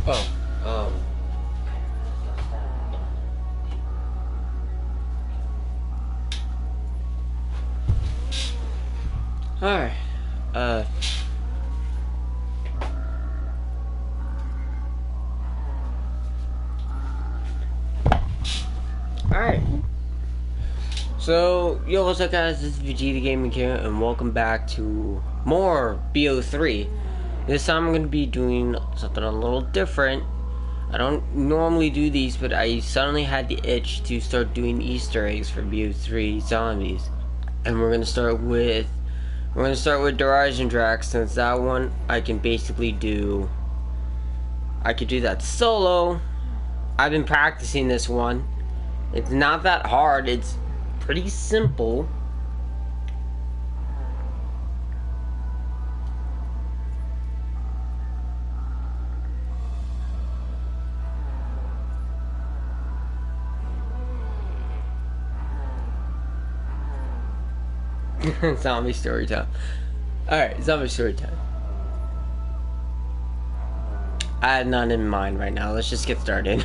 Oh, alright, alright. So, yo, what's up guys, this is Vegeta Gaming here, and welcome back to more Bo3. This time I'm going to be doing something a little different. I don't normally do these, but I suddenly had the itch to start doing Easter eggs for Bo3 zombies. And we're going to start with Horizon Drax, since that one I can basically do. I could do that solo. I've been practicing this one. It's not that hard, it's pretty simple. Zombie story time. Alright, zombie story time. I have none in mind right now. Let's just get started.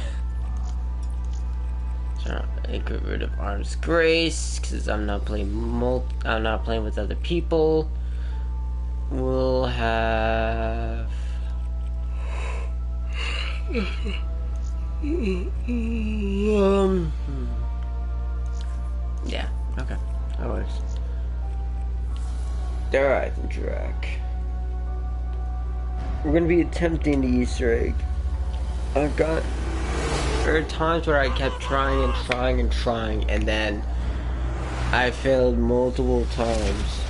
So I get rid of Arms Grace because I'm not playing with other people. We'll have yeah, okay. That works. Horizon Drax. We're gonna be attempting the Easter egg. There are times where I kept trying and trying, and then I failed multiple times.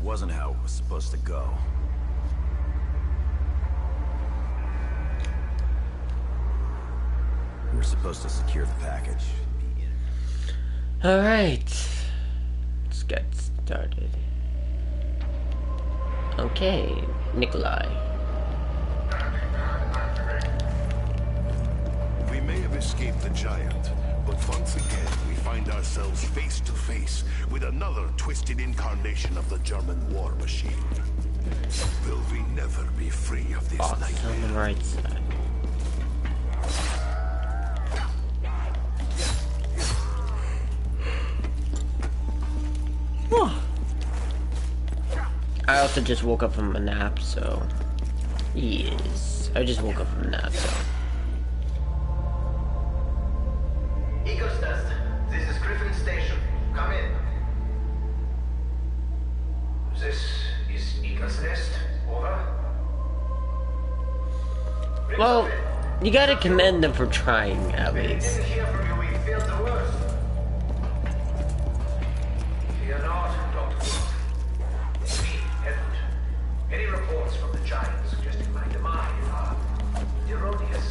Wasn't how it was supposed to go. We were supposed to secure the package. Alright, let's get started. Okay, Nikolai. We may have escaped the giant, but once again we find ourselves face to face with another twisted incarnation of the German war machine. Will we never be free of this nightmare? On the right side. I also just woke up from a nap, so yes, I just woke up from a nap, so. This is Griffin Station. Come in. This is Eagle's Nest. Over. Well, you gotta commend them for trying, at We least. didn't hear from you. We feared the worst. Fear not, Doctor. We haven't. Any reports from the giant suggesting my demise are erroneous.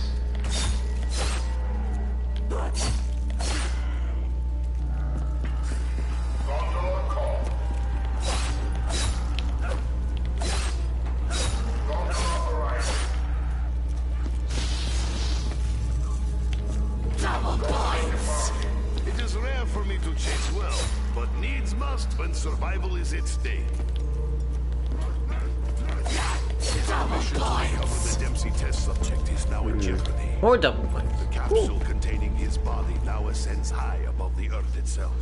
It is rare for me to chase well, but needs must when survival is at stake. The mission to recover the Dempsey test subject is now in jeopardy. Or double points. The capsule containing his body now ascends high above the Earth itself.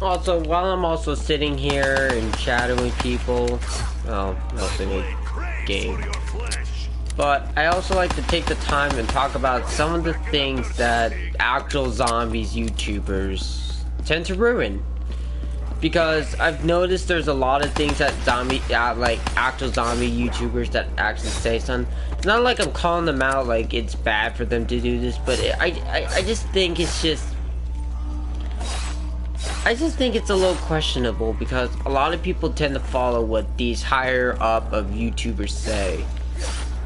Also, while I'm also sitting here and chatting with people, well, mostly with game, but I also like to take the time and talk about some of the things that actual zombies YouTubers tend to ruin. Because I've noticed there's a lot of things that like actual zombie YouTubers that actually say something. It's not like I'm calling them out like it's bad for them to do this, but I just think it's just I just think it's a little questionable because a lot of people tend to follow what these higher up of YouTubers say.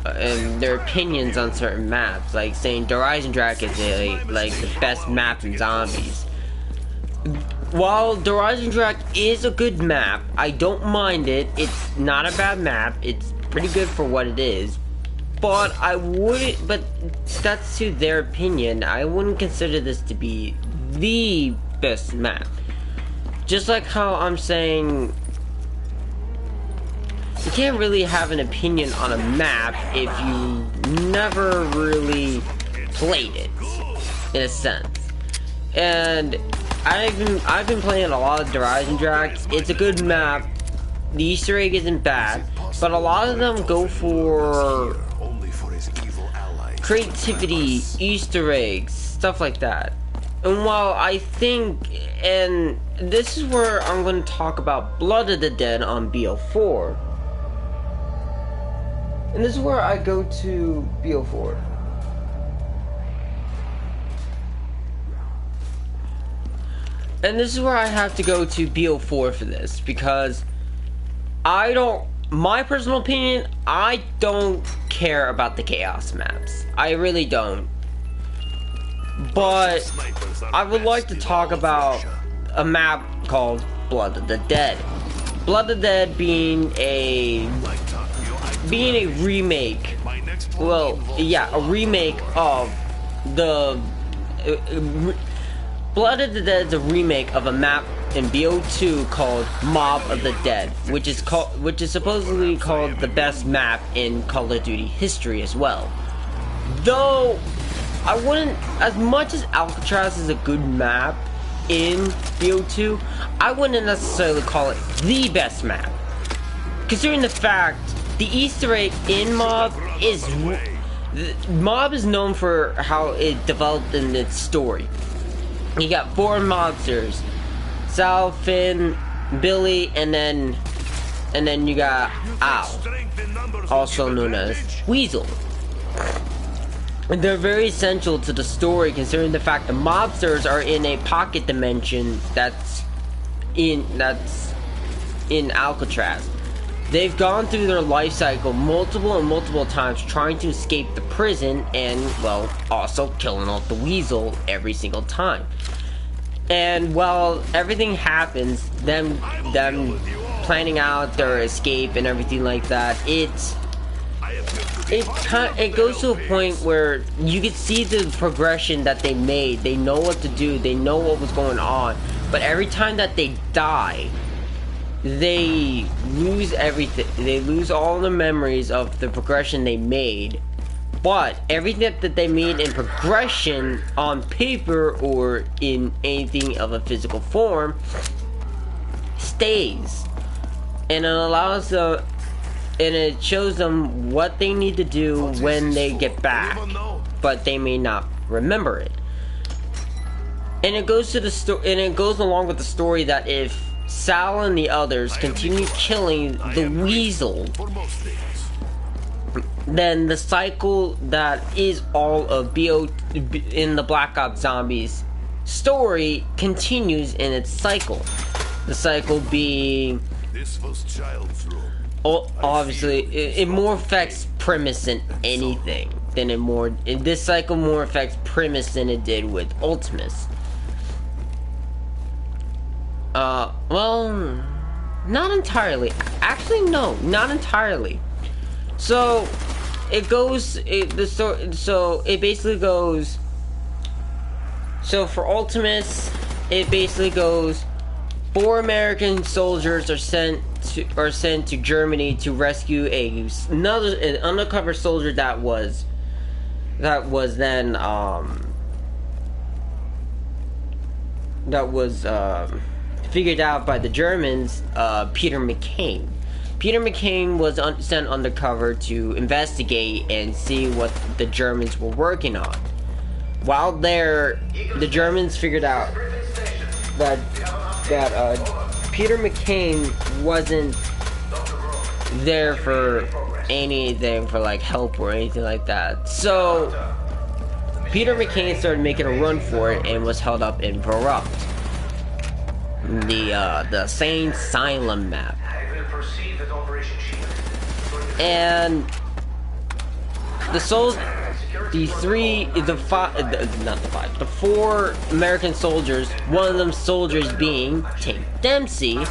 And their opinions on certain maps, like saying the Rising Drag is like the best map in zombies. While the Rising Drag is a good map, I don't mind it. It's not a bad map. It's pretty good for what it is. But I wouldn't. But that's to their opinion. I wouldn't consider this to be the best map. Just like how I'm saying, you can't really have an opinion on a map if you never really played it, in a sense. And I've been playing a lot of the Rising Drags. It's a good map. The Easter egg isn't bad, but a lot of them go for creativity, Easter eggs, stuff like that. And while I think, and this is where I'm going to talk about Blood of the Dead on BO4. And this is where I go to BO4. And this is where I have to go to BO4 for this, because my personal opinion, I don't care about the Chaos maps. I really don't. But I would like to talk about a map called Blood of the Dead. Blood of the Dead being a remake. Well, yeah, a remake of the Blood of the Dead is a remake of a map in BO2 called Mob of the Dead, which is supposedly called the best map in Call of Duty history as well. Though I wouldn't, as much as Alcatraz is a good map in BO2, I wouldn't necessarily call it the best map. Considering the fact the Easter egg in Mob is known for how it developed in its story. You got 4 mobsters: Sal, Finn, Billy, and then you got Al, also known as Weasel. And they're very essential to the story, considering the fact the mobsters are in a pocket dimension that's in Alcatraz. They've gone through their life cycle multiple times trying to escape the prison, and well, also killing off the Weasel every single time. And while everything happens, them planning out their escape and everything like that, it goes to a point where you can see the progression that they made. They know what to do, they know what was going on, but every time that they die, they lose everything. They lose all the memories of the progression they made, but everything that they made in progression on paper or in anything of a physical form stays, and it allows the and it shows them what they need to do when they get back, but they may not remember it. And it goes to the and it goes along with the story that if Sal and the others continue killing the Weasel, then the cycle that is all of in the Black Ops Zombies story continues in its cycle. The cycle being, obviously, it more affects premise than anything. This cycle more affects premise than it did with Ultimus. Well, not entirely. Actually, no, not entirely. So it goes. So it basically goes. So for Ultimus, it basically goes. 4 American soldiers are sent to Germany to rescue an undercover soldier that was then figured out by the Germans, Peter McCain. Peter McCain was sent undercover to investigate and see what the Germans were working on. While there, the Germans figured out that Peter McCain wasn't there for anything, for like help or anything like that. So Peter McCain started making a run for it and was held up in Verrupt. the insane asylum map. I will proceed with Operation Shield. And the the four American soldiers, one of them soldiers being Tank Dempsey,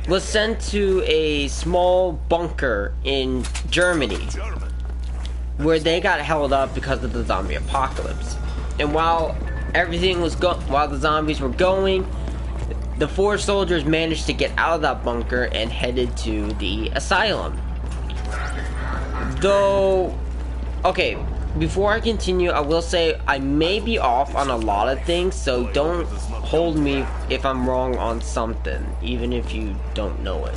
was sent to a small bunker in Germany, where they got held up because of the zombie apocalypse. And while the zombies were going, the four soldiers managed to get out of that bunker and headed to the asylum. Though, okay, before I continue, I will say I may be off on a lot of things, so don't hold me if I'm wrong on something, even if you don't know it.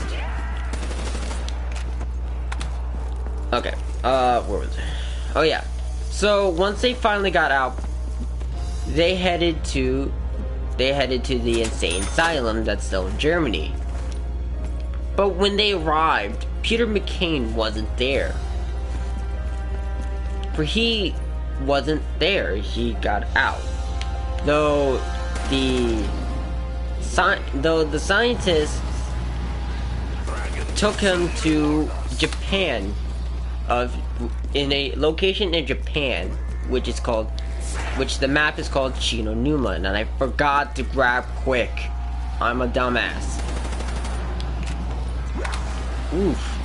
Okay, where was it? Oh yeah. So once they finally got out, they headed to the insane asylum that's still in Germany. But when they arrived, Peter McCain wasn't there. For he wasn't there, he got out. Though the scientists took him to Japan, in a location in Japan, which the map is called Shinonuma, and I forgot to grab quick. I'm a dumbass. Oof.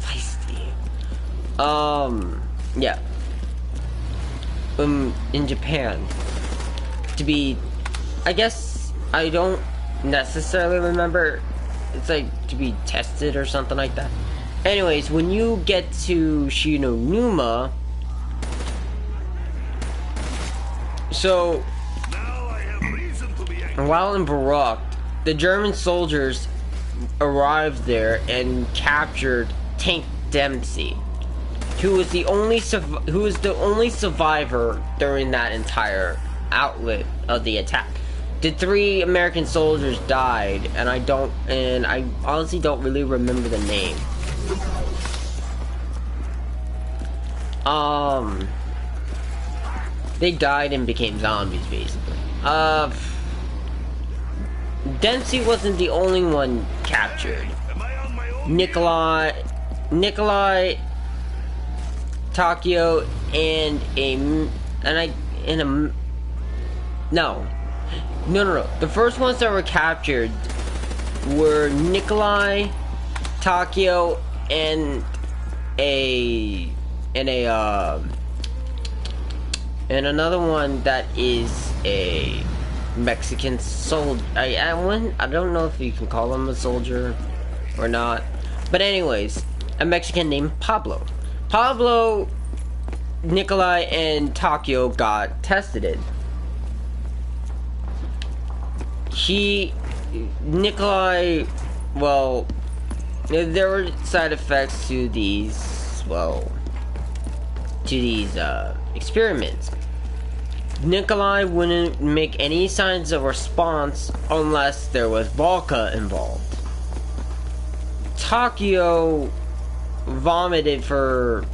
Feisty. Yeah. In Japan. To be, I guess, I don't necessarily remember. It's like to be tested or something like that. Anyways, when you get to Shinonuma, so while in Barak, the German soldiers arrived there and captured Tank Dempsey, who was the only survivor during that entire outlet of the attack. The 3 American soldiers died, and I honestly don't really remember the name. They died and became zombies, basically. Dempsey wasn't the only one captured. Nikolai, Takio, no. The first ones that were captured were Nikolai, Takio, and another one that is a Mexican soldier. I don't know if you can call him a soldier or not, but anyways, a Mexican named Pablo. Nikolai, and Takio got tested. Nikolai, well, there were side effects to these experiments. Nikolai wouldn't make any signs of response unless there was vodka involved. Takio vomited for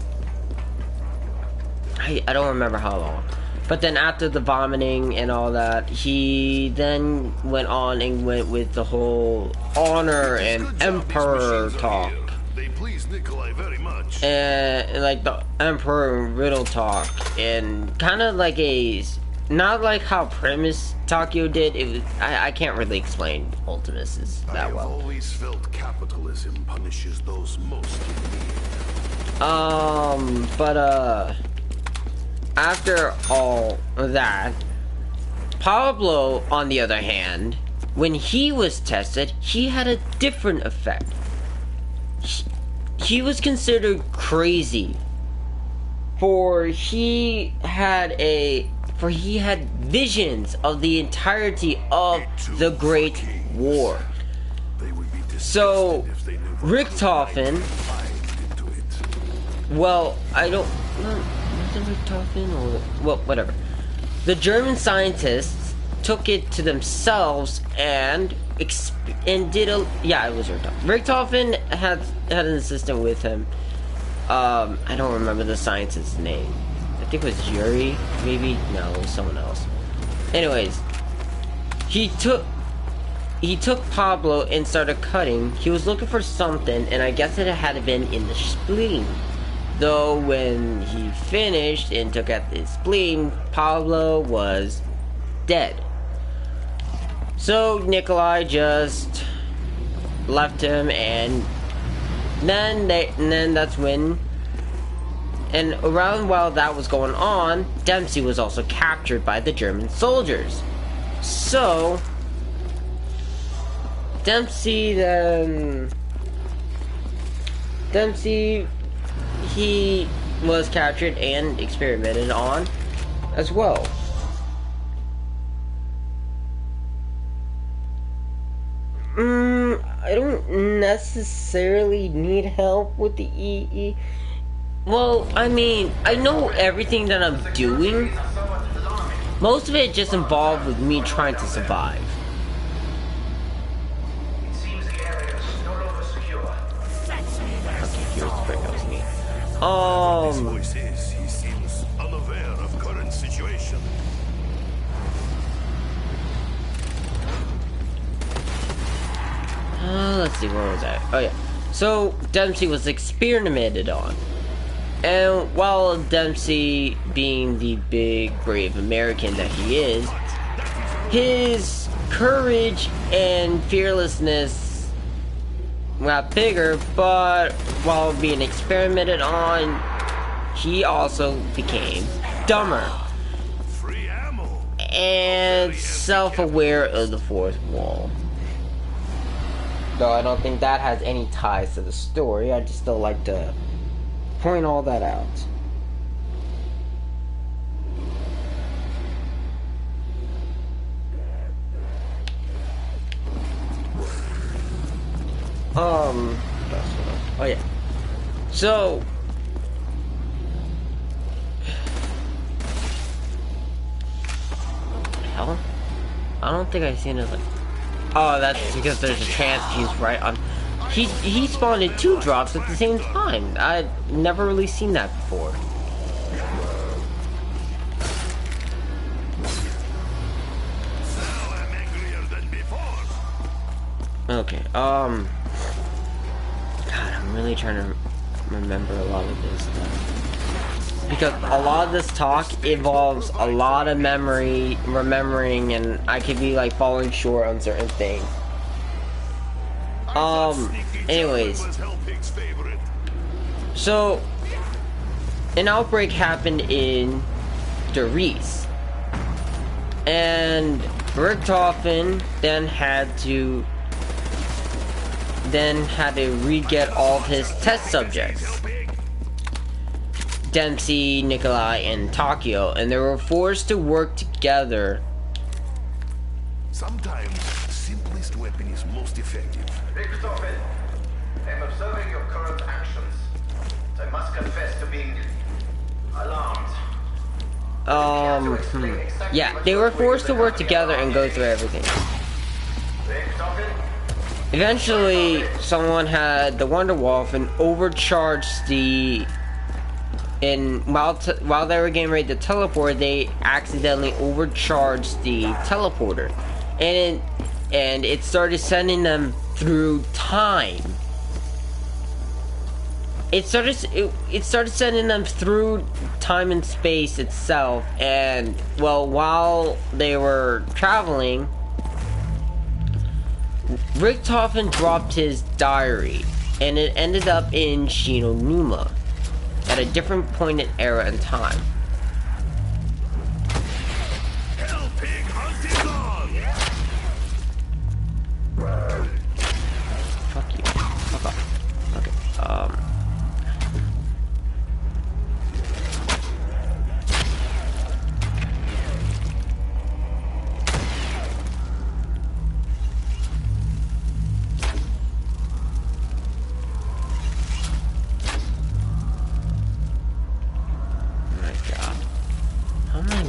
I don't remember how long. But then after the vomiting and all that, he then went on and went with the whole honor and emperor talk. They please Nikolai very much. And like the emperor and riddle talk, and kind of like not like how Primus Takio did. It was I can't really explain Ultimus that well. I've always felt capitalism punishes those most in need. But after all of that, Pablo, on the other hand, when he was tested, he had a different effect. He was considered crazy, for he had visions of the entirety of the Great War. So Richtofen, well, I don't know, was it Richtofen or well, whatever. The German scientists took it to themselves and did a it was Richtofen. Richtofen had an assistant with him. I don't remember the scientist's name. I think it was Yuri, maybe? No, it was someone else. Anyways, he took Pablo and started cutting. He was looking for something, and I guess it had been in the spleen. Though when he finished and took out the spleen, Pablo was dead. So Nikolai just left him, and then that's when, and around while that was going on, Dempsey was also captured by the German soldiers. So Dempsey, he was captured and experimented on as well. I don't necessarily need help with the EE. Well, I mean, I know everything that I'm doing. Most of it just involved with me trying to survive. It seems the area is no longer secure. Okay, here's the break. That was me. His voice is, he seems unaware of current situation. Let's see, where was I? Oh yeah. So Dempsey was experimented on, and while Dempsey, being the big brave American that he is, his courage and fearlessness got bigger, but while being experimented on, he also became dumber Free ammo. and self-aware of the fourth wall. Though I don't think that has any ties to the story, I just still like to point all that out. Oh yeah. So hell? I don't think I've seen it like. Oh, that's because there's a chance he's right on. He spawned in 2 drops at the same time. I've never really seen that before. Now I'm angrier than before. Okay, God, I'm really trying to remember a lot of this stuff. Because a lot of this talk involves a lot of remembering, and I could be like falling short on certain things. Anyways. So, an outbreak happened in Doris. And Richtofen then had to re-get all of his test subjects. Dempsey, Nikolai, and Takio, and they were forced to work together. Sometimes the simplest weapon is most effective. Richtofen, I'm observing your current actions. I must confess to being alarmed. Yeah, they were forced to work together and go through everything. Richtofen? Eventually, someone had the Wonder Wolf and overcharged the. And while they were getting ready to teleport, they accidentally overcharged the teleporter, and it started sending them through time. It started sending them through time and space itself, and well, while they were traveling, Richtofen dropped his diary, and it ended up in Shinonuma at a different point in era and time. Hell pig hunt is on! Fuck you. Fuck off. Okay.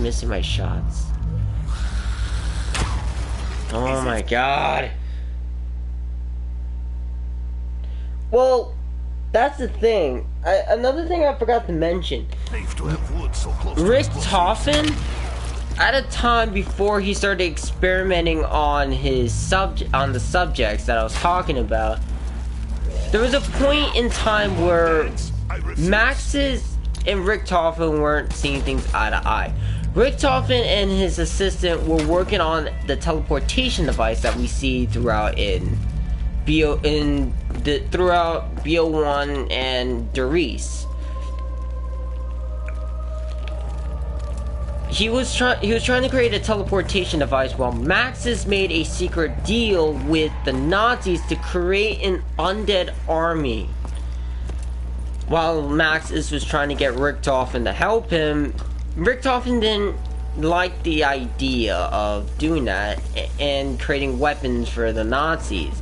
Missing my shots. Oh my god. Well, that's the thing. Another thing I forgot to mention. Richtofen at a time before he started experimenting on the subjects that I was talking about, there was a point in time where Max's and Richtofen weren't seeing things eye to eye. Richtofen and his assistant were working on the teleportation device that we see throughout throughout BO1 and Darius. He was trying to create a teleportation device while Maxis made a secret deal with the Nazis to create an undead army. While Maxis was trying to get Richtofen to help him, Richtofen didn't like the idea of doing that and creating weapons for the Nazis.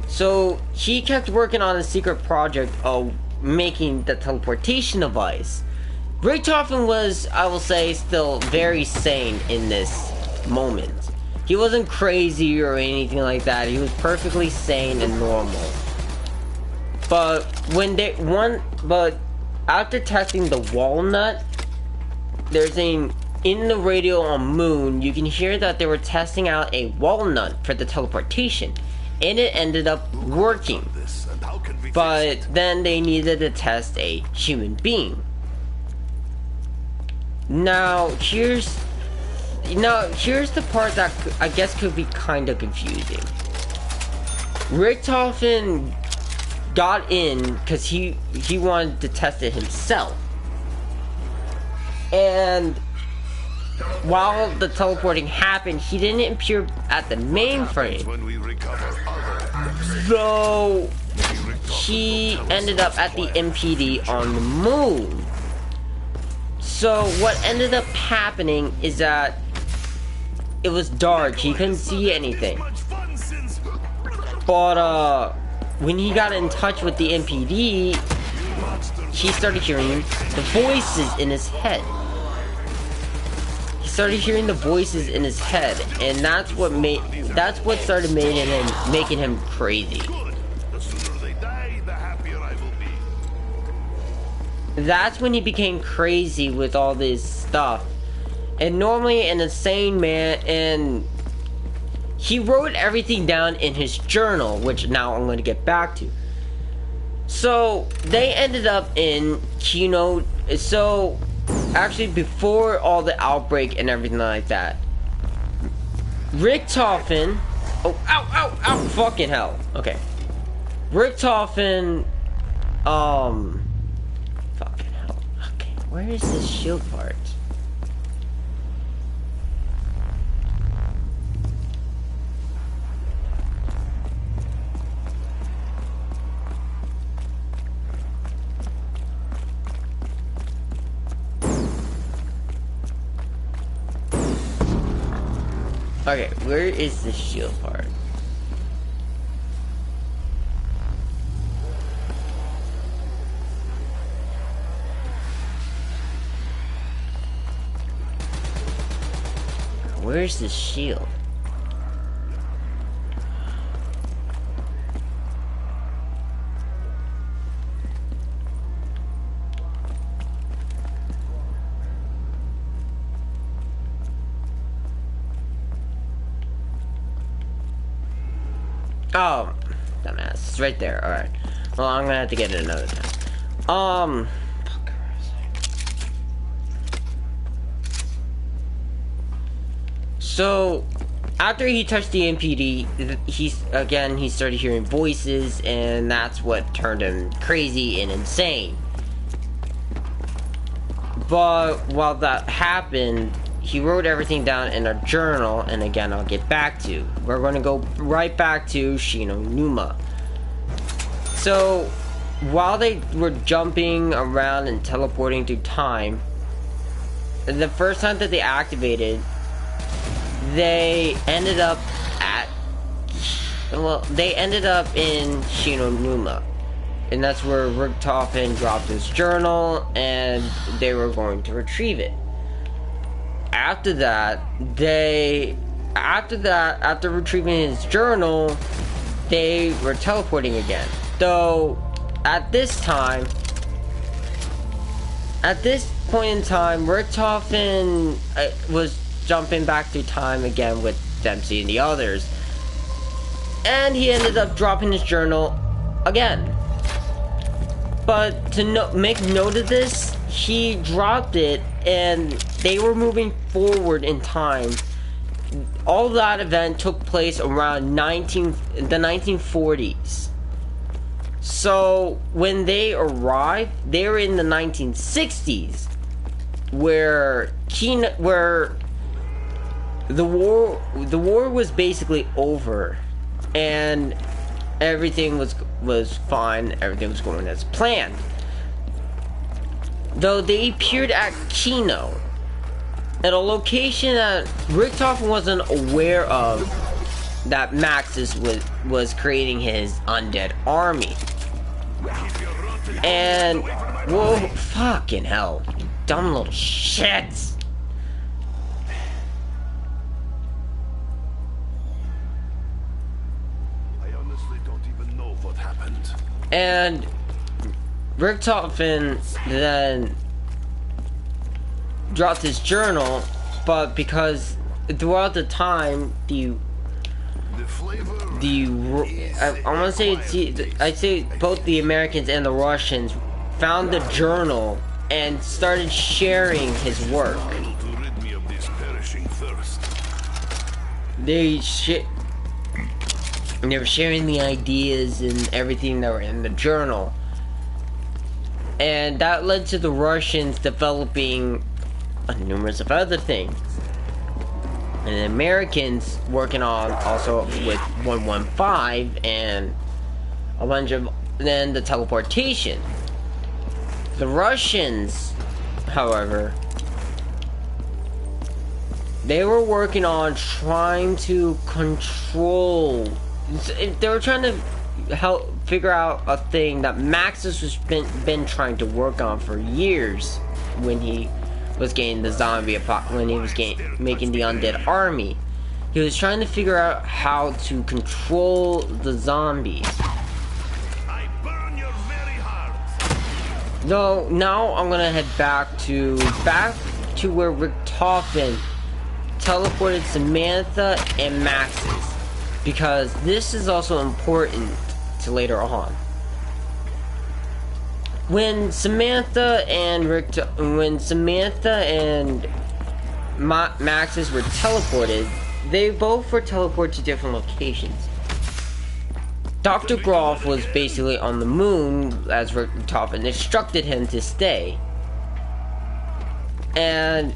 So he kept working on a secret project of making the teleportation device. Richtofen was, I will say, still very sane in this moment. He wasn't crazy or anything like that. He was perfectly sane and normal. But after testing the walnut, in the radio on Moon, you can hear that they were testing out a walnut for the teleportation, and it ended up working. But then they needed to test a human being. Now here's the part that I guess could be kind of confusing. Richtofen got in because he wanted to test it himself, and while the teleporting happened, he didn't appear at the mainframe, though he ended up at the MPD on the Moon. So what ended up happening is that it was dark, he couldn't see anything. But when he got in touch with the MPD, he started hearing the voices in his head. He started hearing the voices in his head, and that's what started making him crazy. That's when he became crazy with all this stuff. And normally an insane man, and he wrote everything down in his journal, which now I'm going to get back to. So they ended up in Kino. So actually, before all the outbreak and everything like that, Richtofen, ow, fucking hell. Okay, Richtofen, fucking hell. Okay, where is this shield part? Okay, where is the shield part? Where's the shield? Oh, dumbass. It's right there. Alright. Well, I'm gonna have to get it another time. So, after he touched the MPD, he started hearing voices, and that's what turned him crazy and insane. But while that happened, he wrote everything down in a journal, and again, I'll get back to. We're going to go right back to Shino Numa. So, while they were jumping around and teleporting through time, the first time that they activated, they ended up in Shino Numa. And that's where Richtofen dropped his journal, and they were going to retrieve it. After retrieving his journal, they were teleporting again. Though, at this point in time, Richtofen was jumping back through time again with Dempsey and the others. And he ended up dropping his journal again. But to make note of this, he dropped it and they were moving forward in time. All that event took place around the 1940s. So when they arrived, they were in the 1960s, where the war was basically over, and everything was fine. Everything was going as planned. Though they appeared at Kino, at a location that Richtofen wasn't aware of, that Maxis was creating his undead army. And whoa, fucking hell, you dumb little shits. I honestly don't even know what happened. And Richtofen then dropped his journal, but because throughout the time I want to say I'd say both the Americans and the Russians found the journal and started sharing his work. To rid me of this perishing thirst. They were sharing the ideas and everything that were in the journal, and that led to the Russians developing numerous of other things, and the Americans working on also with 115 and a bunch of then the teleportation. The Russians, however, they were working on trying to control. They were trying to help figure out a thing that Maxis was been trying to work on for years when he was getting the zombie when he was making the undead army. He was trying to figure out how to control the zombies. I burn your very heart. Though now I'm gonna head back to where Richtofen teleported Samantha and Maxis, because this is also important to later on. When Samantha and Maxis were teleported, they both were teleported to different locations. Dr. Groff was basically on the moon as Richtofen instructed him to stay. And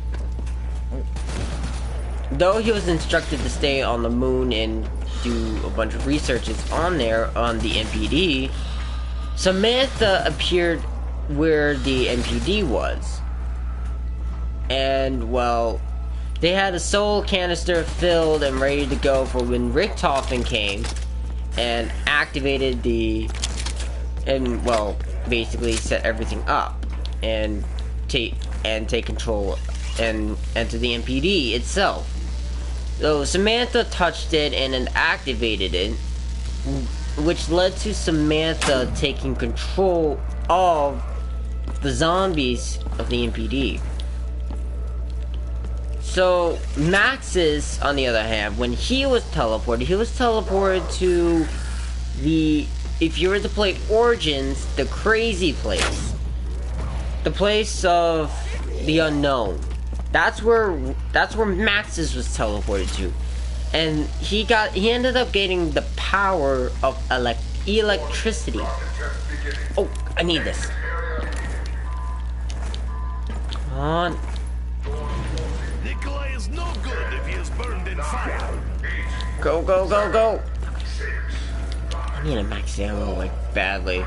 though he was instructed to stay on the moon and do a bunch of researches on there on the MPD, Samantha appeared where the MPD was. And well, they had a soul canister filled and ready to go for when Richtofen came and activated basically set everything up and take control and enter the MPD itself. So Samantha touched it and then activated it, which led to Samantha taking control of the zombies of the MPD. So Maxis, on the other hand, when he was teleported to the, if you were to play Origins, the crazy place. The place of the unknown. That's where Maxis was teleported to. And he ended up getting the power of electricity. Oh, I need this. Come on. Nikolai is no good if he is burned in fire. Go, go, go, go. I need a max ammo, like, badly.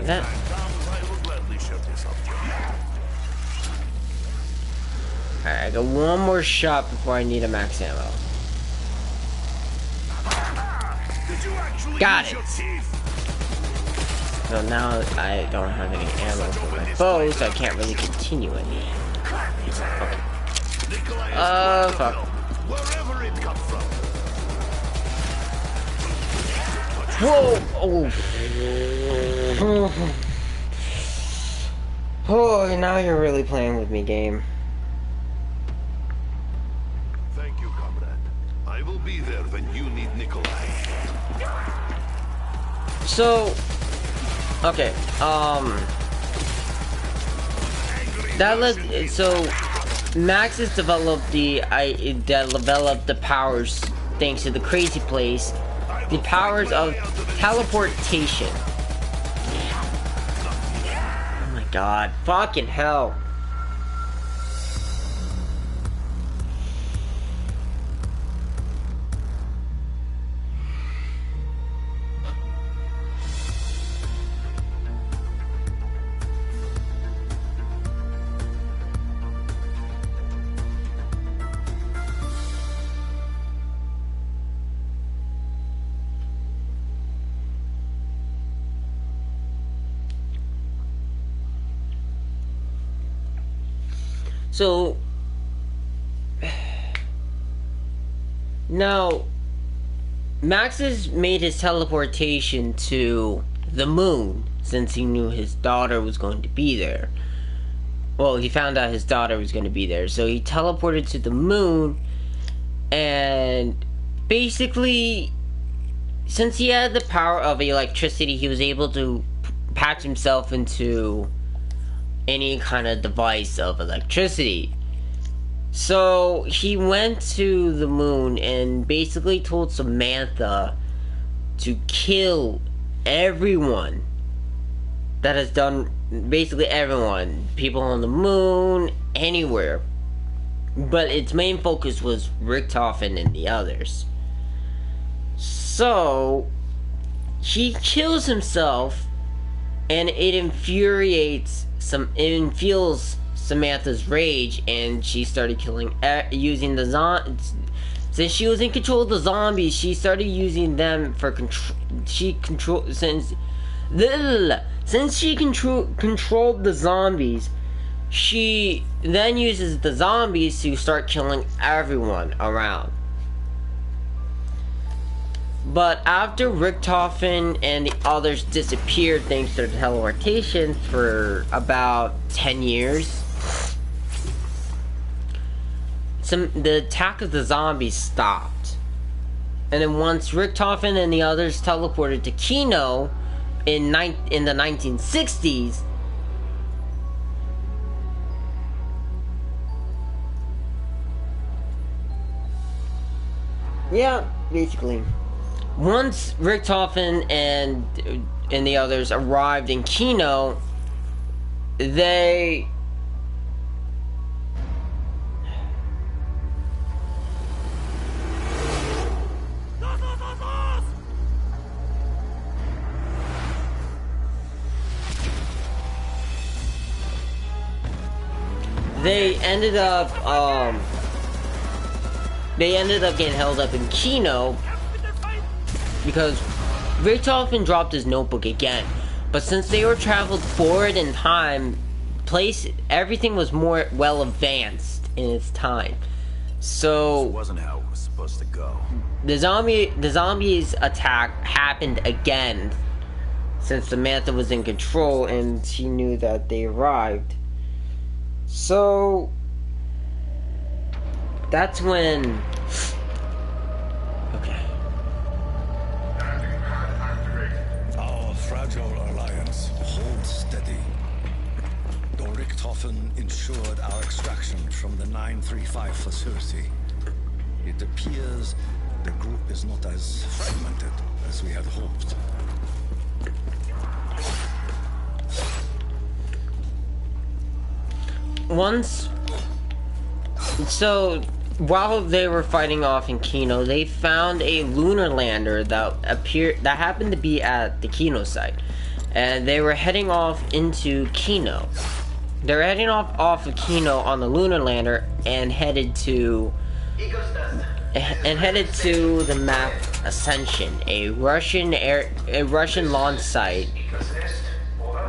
That. Alright, I got one more shot before I need a max ammo. Got it. So now I don't have any ammo for my bow, so I can't really continue any. Okay. Fuck. Wherever it comes from. Whoa! Oh. Oh, now you're really playing with me, game. Thank you, comrade. I will be there when you need Nikolai. So, okay, that led, so Max has developed the powers thanks to the crazy place, the powers of teleportation. Oh my god, fucking hell. So now Max has made his teleportation to the moon since he knew his daughter was going to be there. Well, he found out his daughter was going to be there, so he teleported to the moon, and basically, since he had the power of electricity, he was able to patch himself into any kind of device of electricity. So he went to the moon and basically told Samantha to kill everyone that has done, basically everyone, people on the moon, anywhere. But its main focus was Richtofen and the others. So he kills himself, and it infuriates it fuels Samantha's rage, and she started killing, using the since she was in control of the zombies, she started using them for control. Since she controlled the zombies, she then uses the zombies to start killing everyone around. But after Richtofen and the others disappeared thanks to the teleportation for about 10 years, the attack of the zombies stopped. And then once Richtofen and the others teleported to Kino in the 1960s, yeah, basically. Once Richtofen and the others arrived in Kino, they ended up getting held up in Kino because Richtofen dropped his notebook again. But since they were traveled forward in time, everything was more well advanced in its time. So This wasn't how it was supposed to go. the zombies attack happened again since Samantha was in control and she knew that they arrived. So that's when Our fragile alliance holds steady. Though Richtofen ensured our extraction from the 935 facility, it appears the group is not as fragmented as we had hoped. While they were fighting off in Kino, they found a lunar lander that happened to be at the Kino site, and they were heading off into Kino. They were heading off of Kino on the lunar lander and headed to and headed to the map Ascension, a Russian launch site,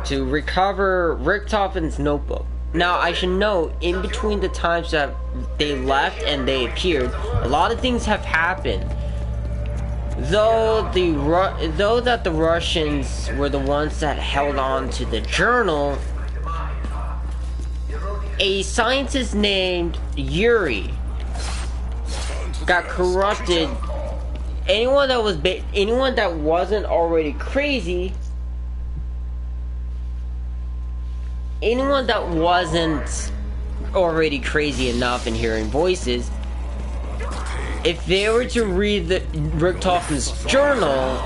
to recover Richtofen's notebook. Now, I should note, in between the times that they left and they appeared, a lot of things have happened. Though that the Russians were the ones that held on to the journal, a scientist named Yuri got corrupted. Anyone that wasn't already crazy, anyone that wasn't already crazy enough in hearing voices, if they were to read the Richtofen's journal,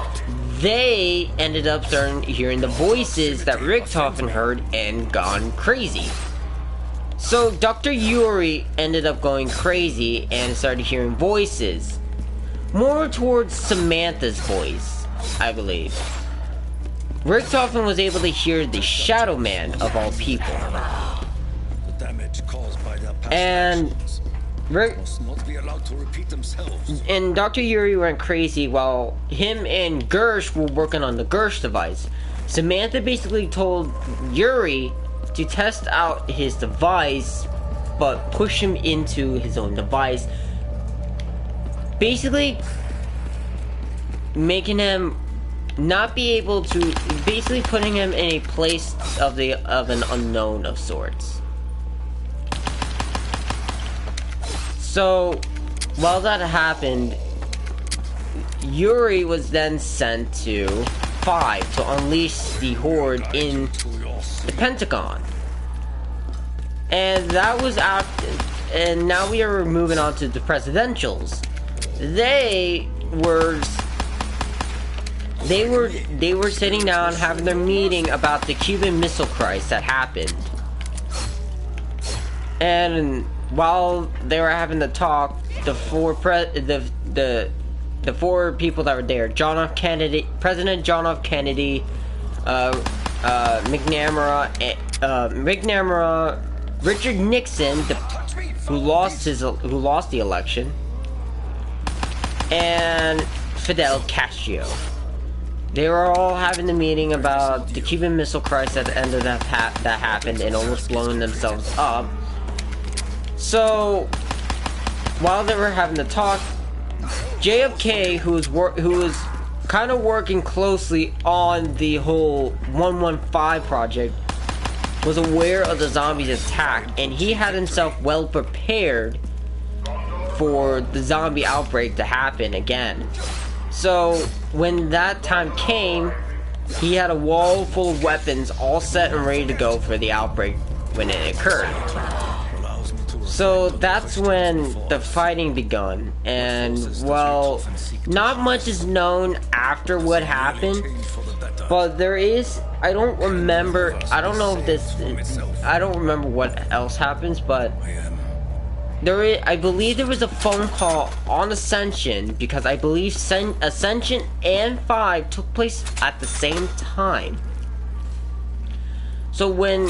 they ended up hearing the voices that Richtofen heard and gone crazy. So Dr. Yuri ended up going crazy and started hearing voices. More towards Samantha's voice, I believe. Richtofen was able to hear the Shadow Man of all people. The damage caused by their past And actions must not be allowed to repeat themselves. and Dr. Yuri went crazy while him and Gersh were working on the Gersh device. Samantha basically told Yuri to test out his device, but push him into his own device. Basically making him not be able to, basically putting him in a place of an unknown of sorts. So while that happened, Yuri was then sent to 5 to unleash the Horde in the Pentagon. And that was after, and now we are moving on to the presidentials. They were sitting down having their meeting about the Cuban Missile Crisis that happened. And while they were having the talk, the four people that were there, President John F. Kennedy, McNamara, Richard Nixon, who lost the election, and Fidel Castro. They were all having the meeting about the Cuban Missile Crisis at the end of that happened and almost blowing themselves up. So while they were having the talk, JFK, who was kind of working closely on the whole 115 project, was aware of the zombies' attack, and he had himself well prepared for the zombie outbreak to happen again. So when that time came, he had a wall full of weapons all set and ready to go for the outbreak when it occurred. So that's when the fighting begun, and well, not much is known after what happened, but there is, I don't remember what else happens, but I believe there was a phone call on Ascension, because I believe Ascension and 5 took place at the same time. So when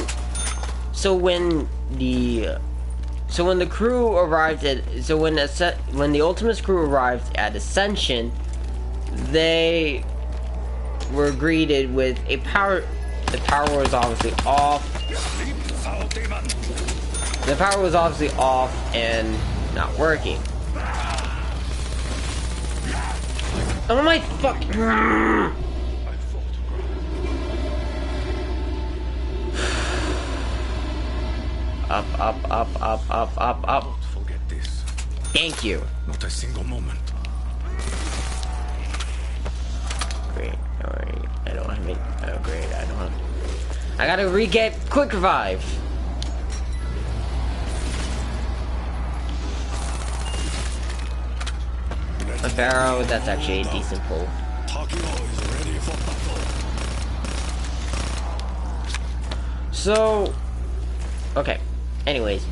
the crew arrived when the Ultimates crew arrived at Ascension, they were greeted with a power. The power was obviously off. The power was obviously off and not working. Oh my fuck! Up. Don't forget this. Thank you. Not a single moment. Great. Alright. I don't have it. Oh, great. I don't have. I gotta re-get quick revive. A Pharaoh, that's actually a decent pull. Tokyo is ready for battle. So, okay. Anyways,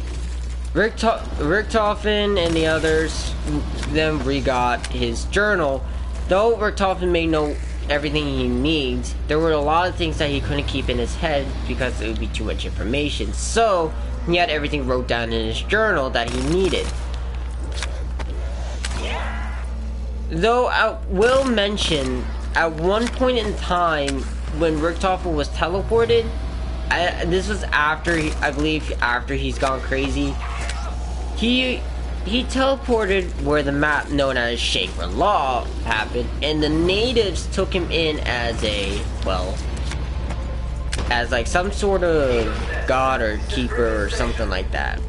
Richtofen and the others then re-got his journal. Though Richtofen may know everything he needs, there were a lot of things that he couldn't keep in his head because it would be too much information. So, he had everything wrote down in his journal that he needed. Though I will mention, at one point in time, when Richtofen was teleported, this was after, I believe, after he's gone crazy. He teleported where the map known as Shangri-La happened, and the natives took him in as a, well, as like some sort of god or keeper or something like that.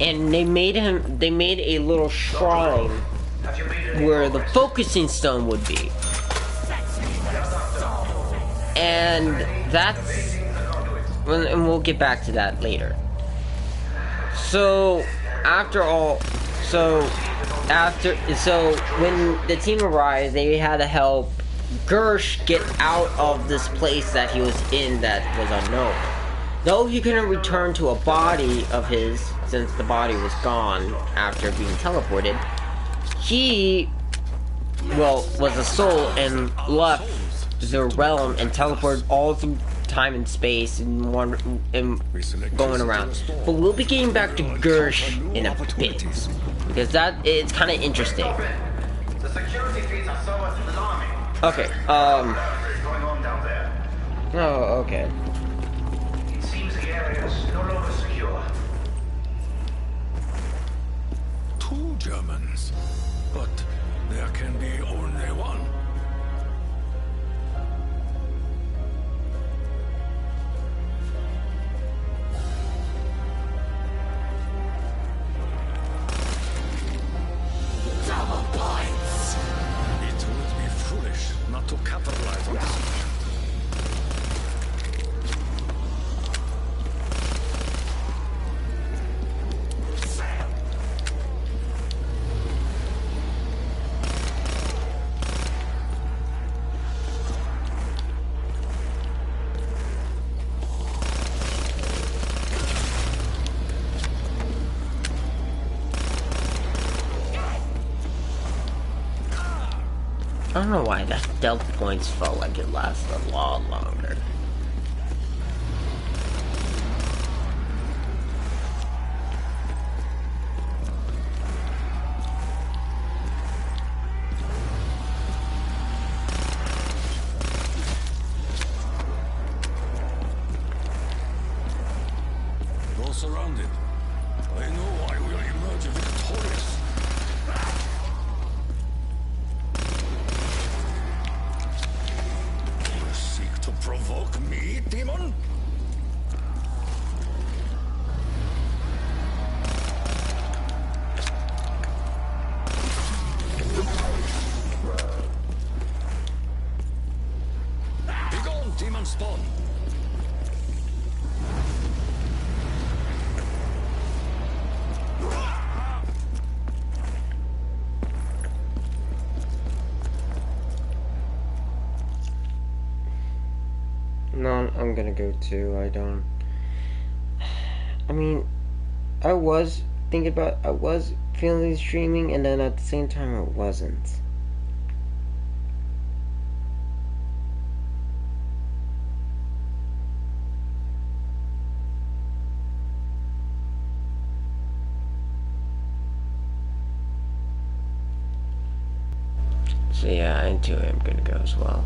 And they made a little shrine where the focusing stone would be. And that's, and we'll get back to that later. So when the team arrived, they had to help Gersh get out of this place that he was in that was unknown. Though he couldn't return to a body of his, since the body was gone after being teleported, he, well, was a soul and left the realm and teleported all through time and space and going around. But we'll be getting back to Gersh in a bit, because it's kind of interesting. The security feeds are somewhat alarming. Okay, Going on down there. oh, okay. It seems the area is no longer secure. 2 Germans, but there can be only one. It would be foolish not to capitalize on this. I don't know why that stealth points felt like it lasted a lot longer. Though surrounded, I know I will emerge victorious. You seek to provoke me, demon? Begone, demon spawn! No, I'm gonna go too. I mean, I was thinking about, I was feeling streaming, and then at the same time, it wasn't. So yeah, I too am gonna go as well.